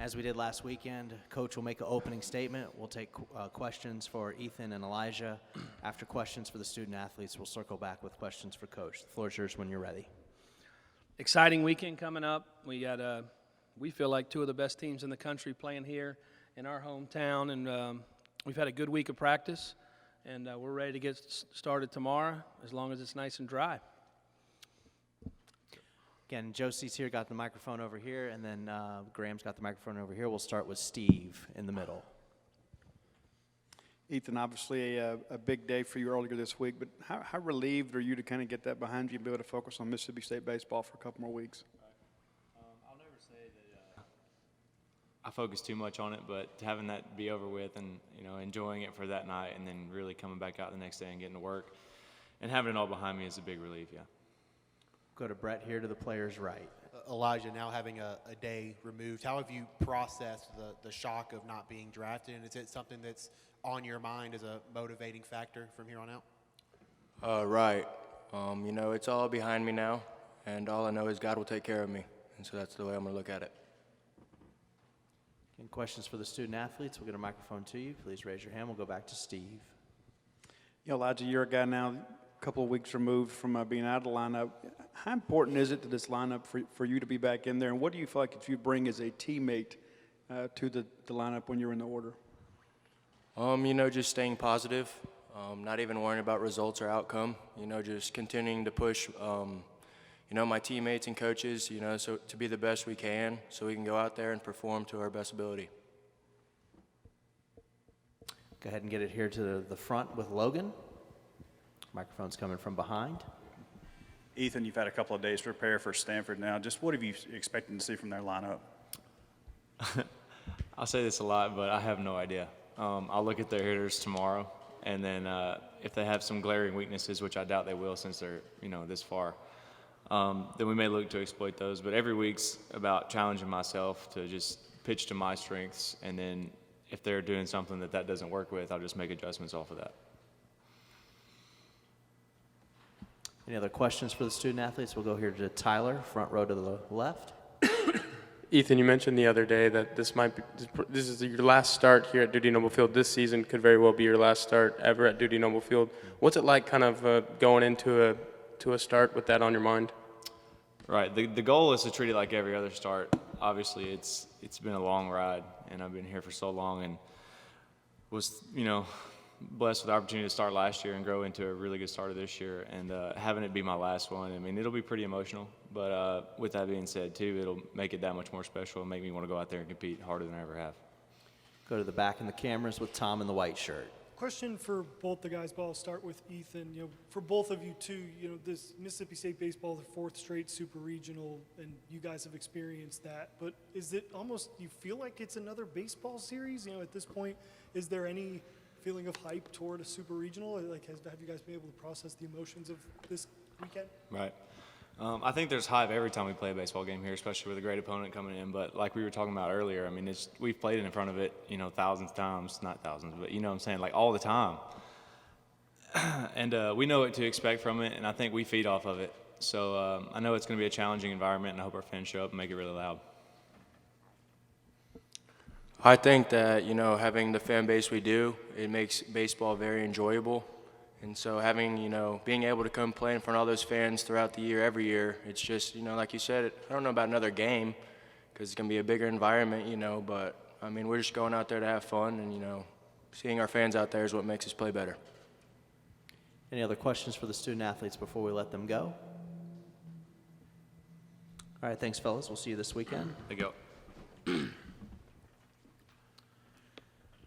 As we did last weekend, Coach will make an opening statement. We'll take questions for Ethan and Elijah. After questions for the student athletes, we'll circle back with questions for Coach. The floor is yours when you're ready. Exciting weekend coming up. We got, we feel like two of the best teams in the country playing here in our hometown, and we've had a good week of practice, and we're ready to get started tomorrow as long as it's nice and dry. Again, Josie's here, got the microphone over here, and then Graham's got the microphone over here. We'll start with Steve in the middle. Ethan, obviously a big day for you earlier this week, but how relieved are you to kind of get that behind you and be able to focus on Mississippi State baseball for a couple more weeks? I'll never say that I focus too much on it, but having that be over with and, enjoying it for that night and then really coming back out the next day and getting to work and having it all behind me is a big relief, yeah. Go to Brett here to the player's right. Elijah, now having a day removed, how have you processed the shock of not being drafted? And is it something that's on your mind as a motivating factor from here on out? Right. It's all behind me now, and all I know is God will take care of me. And so that's the way I'm going to look at it. Any questions for the student athletes? We'll get a microphone to you. Please raise your hand. We'll go back to Steve. Elijah, you're a guy now a couple of weeks removed from being out of the lineup. How important is it to this lineup for you to be back in there, and what do you feel like if you bring as a teammate to the lineup when you're in the order? Just staying positive, not even worrying about results or outcome, just continuing to push, my teammates and coaches, so to be the best we can so we can go out there and perform to our best ability. Go ahead and get it here to the front with Logan. Microphone's coming from behind. Ethan, you've had a couple of days to prepare for Stanford now. Just what have you expected to see from their lineup? I'll say this a lot, but I have no idea. I'll look at their hitters tomorrow, and then if they have some glaring weaknesses, which I doubt they will since they're, this far, then we may look to exploit those. But every week's about challenging myself to just pitch to my strengths, and then if they're doing something that doesn't work with, I'll just make adjustments off of that. Any other questions for the student athletes? We'll go here to Tyler, front row to the left. Ethan, you mentioned the other day that this is your last start here at Dudy Noble Field. This season could very well be your last start ever at Dudy Noble Field. What's it like kind of going into a start with that on your mind? Right. The goal is to treat it like every other start. Obviously, it's been a long ride, and I've been here for so long and was, blessed with the opportunity to start last year and grow into a really good start of this year, and having it be my last one, it'll be pretty emotional, but with that being said too, it'll make it that much more special and make me want to go out there and compete harder than I ever have. Go to the back in the cameras with Tom in the white shirt. Question for both the guys, but I'll start with Ethan. For both of you too, this Mississippi State baseball, the fourth straight super regional, and you guys have experienced that, but is it almost, you feel like it's another baseball series? At this point, is there any feeling of hype toward a super regional? Have you guys been able to process the emotions of this weekend? Right. I think there's hype every time we play a baseball game here, especially with a great opponent coming in. But like we were talking about earlier, we've played it in front of it, thousands of times, not thousands, but what I'm saying, like all the time. And we know what to expect from it, and I think we feed off of it. So I know it's going to be a challenging environment, and I hope our fans show up and make it really loud. I think that, having the fan base we do, it makes baseball very enjoyable. And so being able to come play in front of all those fans throughout the year, every year, it's just, like you said, I don't know about another game because it's going to be a bigger environment, but, we're just going out there to have fun and, seeing our fans out there is what makes us play better. Any other questions for the student athletes before we let them go? All right, thanks, fellas. We'll see you this weekend. There you go.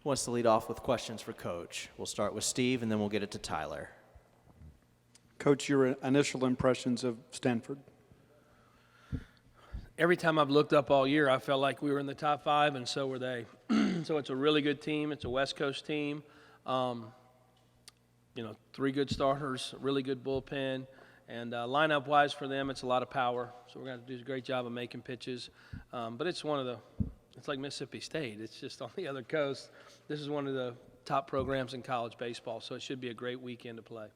Who wants to lead off with questions for Coach? We'll start with Steve, and then we'll get it to Tyler. Coach, your initial impressions of Stanford? Every time I've looked up all year, I felt like we were in the top 5, and so were they. So it's a really good team. It's a West Coast team. 3 good starters, really good bullpen, and lineup-wise for them, it's a lot of power. So we're going to do a great job of making pitches. But it's like Mississippi State. It's just on the other coast. This is one of the top programs in college baseball, so it should be a great weekend to play.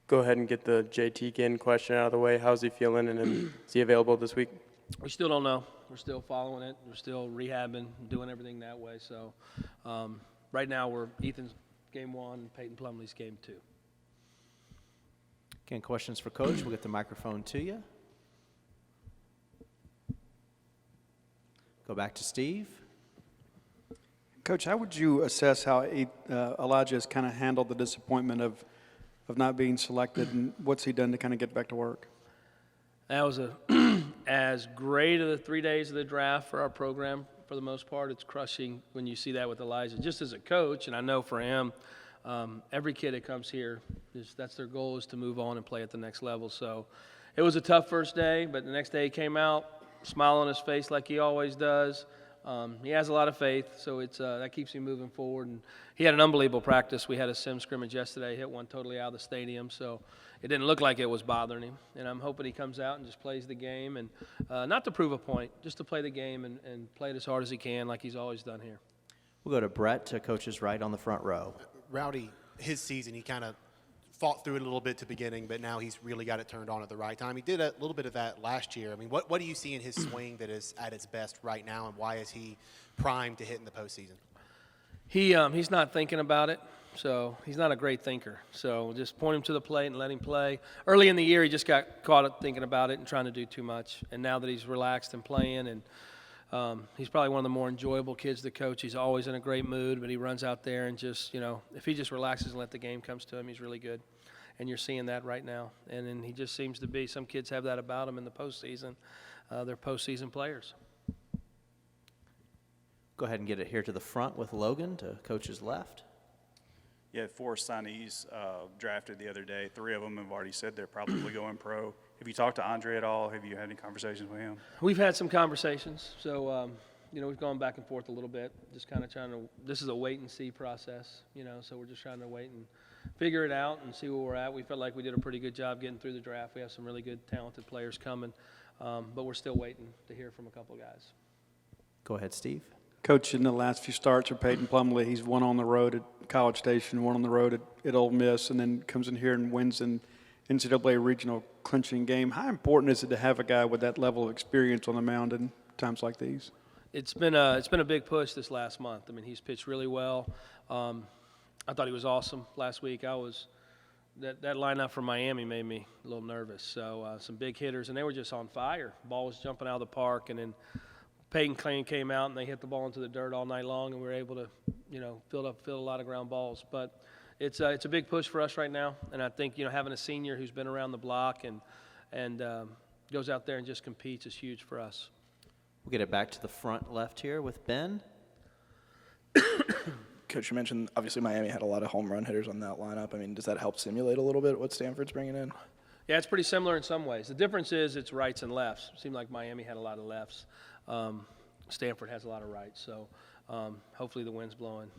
Go ahead and get the JT Ginn question out of the way. How's he feeling, and is he available this week? We still don't know. We're still following it. We're still rehabbing, doing everything that way. So right now we're Ethan's game 1 and Peyton Plumlee's game 2. Again, questions for Coach. We'll get the microphone to you. Go back to Steve. Coach, how would you assess how Elijah has kind of handled the disappointment of not being selected, and what's he done to kind of get back to work? That was as great of the 3 days of the draft for our program for the most part. It's crushing when you see that with Elijah. Just as a coach, and I know for him, every kid that comes here, that's their goal, is to move on and play at the next level. So it was a tough first day, but the next day he came out, smile on his face like he always does. He has a lot of faith, so that keeps him moving forward. And he had an unbelievable practice. We had a sim scrimmage yesterday, hit one totally out of the stadium, so it didn't look like it was bothering him. And I'm hoping he comes out and just plays the game, and not to prove a point, just to play the game and play it as hard as he can like he's always done here. We'll go to Brett to Coach's right on the front row. Rowdy, his season, he kind of fought through it a little bit at the beginning, but now he's really got it turned on at the right time. He did a little bit of that last year. I mean, what do you see in his swing that is at its best right now, and why is he primed to hit in the postseason? He's not thinking about it, so he's not a great thinker. So just point him to the plate and let him play. Early in the year, he just got caught up thinking about it and trying to do too much. And now that he's relaxed and playing, and he's probably one of the more enjoyable kids to coach. He's always in a great mood, but he runs out there and just, if he just relaxes and let the game comes to him, he's really good. And you're seeing that right now. And then he just seems to be, some kids have that about him in the postseason. They're postseason players. Go ahead and get it here to the front with Logan to Coach's left. Yeah, 4 signees drafted the other day. 3 of them have already said they're probably going pro. Have you talked to Andre at all? Have you had any conversations with him? We've had some conversations. So, we've gone back and forth a little bit, just kind of trying to – this is a wait-and-see process, so we're just trying to wait and figure it out and see where we're at. We felt like we did a pretty good job getting through the draft. We have some really good, talented players coming, but we're still waiting to hear from a couple guys. Go ahead, Steve. Coach, in the last few starts for Peyton Plumlee, he's one on the road at College Station, one on the road at Ole Miss, and then comes in here and wins an NCAA regional clinching game. How important is it to have a guy with that level of experience on the mound in times like these? It's been a big push this last month. I mean, he's pitched really well. I thought he was awesome last week. That lineup from Miami made me a little nervous. So some big hitters, and they were just on fire. Ball was jumping out of the park, and then Peyton came out and they hit the ball into the dirt all night long, and we were able to, fill a lot of ground balls. But it's a big push for us right now, and I think having a senior who's been around the block and goes out there and just competes is huge for us. We'll get it back to the front left here with Ben. Coach, you mentioned obviously Miami had a lot of home run hitters on that lineup. I mean, does that help simulate a little bit what Stanford's bringing in? Yeah, it's pretty similar in some ways. The difference is it's rights and lefts. It seemed like Miami had a lot of lefts. Stanford has a lot of rights. So hopefully the wind's blowing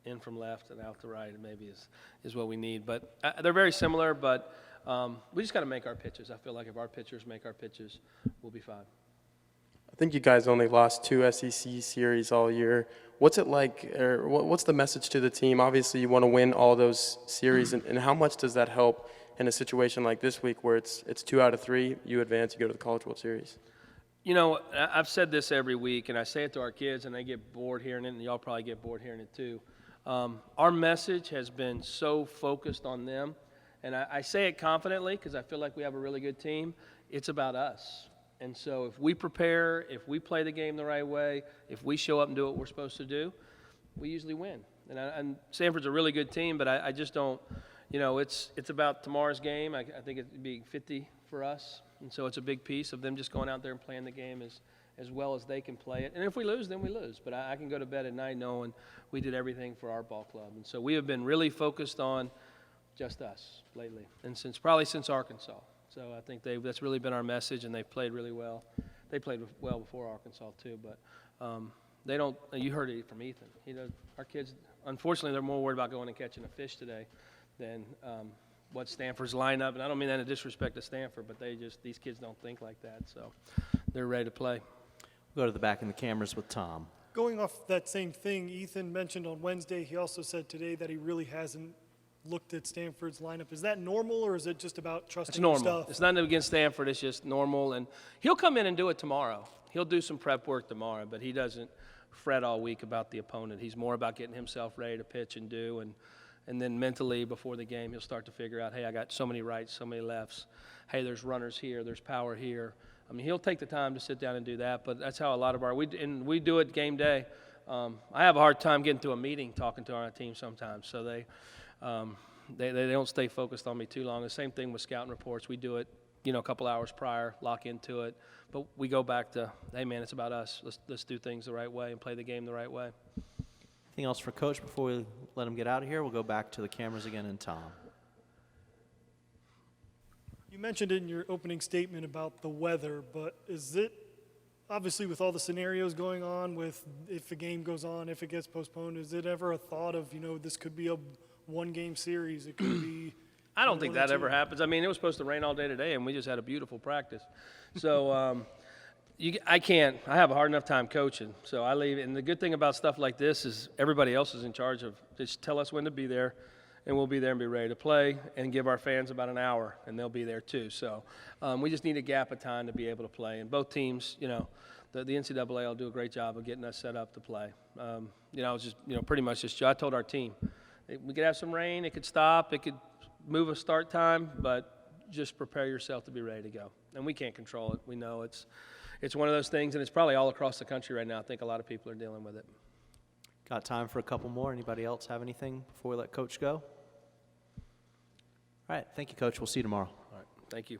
in from left and out to right, and maybe is what we need. But they're very similar, but we just got to make our pitches. I feel like if our pitchers make our pitches, we'll be fine. I think you guys only lost 2 SEC series all year. What's it like, or what's the message to the team? Obviously, you want to win all those series, and how much does that help in a situation like this week where it's 2 out of 3, you advance, you go to the College World Series? I've said this every week, and I say it to our kids, and they get bored hearing it, and y'all probably get bored hearing it too. Our message has been so focused on them, and I say it confidently because I feel like we have a really good team. It's about us. And so if we prepare, if we play the game the right way, if we show up and do what we're supposed to do, we usually win. And Stanford's a really good team, but I just don't, it's about tomorrow's game. I think it'd be 50 for us. And so it's a big piece of them just going out there and playing the game as well as they can play it. And if we lose, then we lose. But I can go to bed at night knowing we did everything for our ball club. And so we have been really focused on just us lately, and probably since Arkansas. So I think that's really been our message, and they've played really well. They played well before Arkansas too, but they don't. You heard it from Ethan. Our kids, unfortunately, they're more worried about going and catching a fish today than what Stanford's lineup. And I don't mean that in disrespect to Stanford, but these kids don't think like that. So they're ready to play. We'll go to the back in the cameras with Tom. Going off that same thing, Ethan mentioned on Wednesday, he also said today that he really hasn't looked at Stanford's lineup. Is that normal, or is it just about trusting It's normal. stuff? It's not against Stanford. It's just normal. And he'll come in and do it tomorrow. he'll do some prep work tomorrow, but he doesn't fret all week about the opponent. He's more about getting himself ready to pitch and do, and then mentally before the game he'll start to figure out, hey, I got so many rights, so many lefts. Hey, there's runners here, there's power here. I mean, he'll take the time to sit down and do that, but that's how a lot of we do it game day. I have a hard time getting to a meeting talking to our team sometimes, so they don't stay focused on me too long. The same thing with scouting reports. We do it, a couple hours prior, lock into it, but we go back to, hey man, it's about us. Let's do things the right way and play the game the right way. Anything else for Coach before we let him get out of here? We'll go back to the cameras again and Tom. You mentioned in your opening statement about the weather, but is it, obviously with all the scenarios going on, with if a game goes on, if it gets postponed, is it ever a thought of, this could be a one-game series, it could be... I don't think that ever happens. I mean, it was supposed to rain all day today, and we just had a beautiful practice. So I have a hard enough time coaching, so I leave. And the good thing about stuff like this is everybody else is in charge of just tell us when to be there, and we'll be there and be ready to play and give our fans about an hour, and they'll be there too. So we just need a gap of time to be able to play. And both teams, the NCAA will do a great job of getting us set up to play. I was just, pretty much just, I told our team, we could have some rain, it could stop, it could move a start time, but just prepare yourself to be ready to go. And we can't control it. We know it's one of those things, and it's probably all across the country right now. I think a lot of people are dealing with it. Got time for a couple more. Anybody else have anything before we let Coach go? All right. Thank you, Coach. We'll see you tomorrow. All right. Thank you.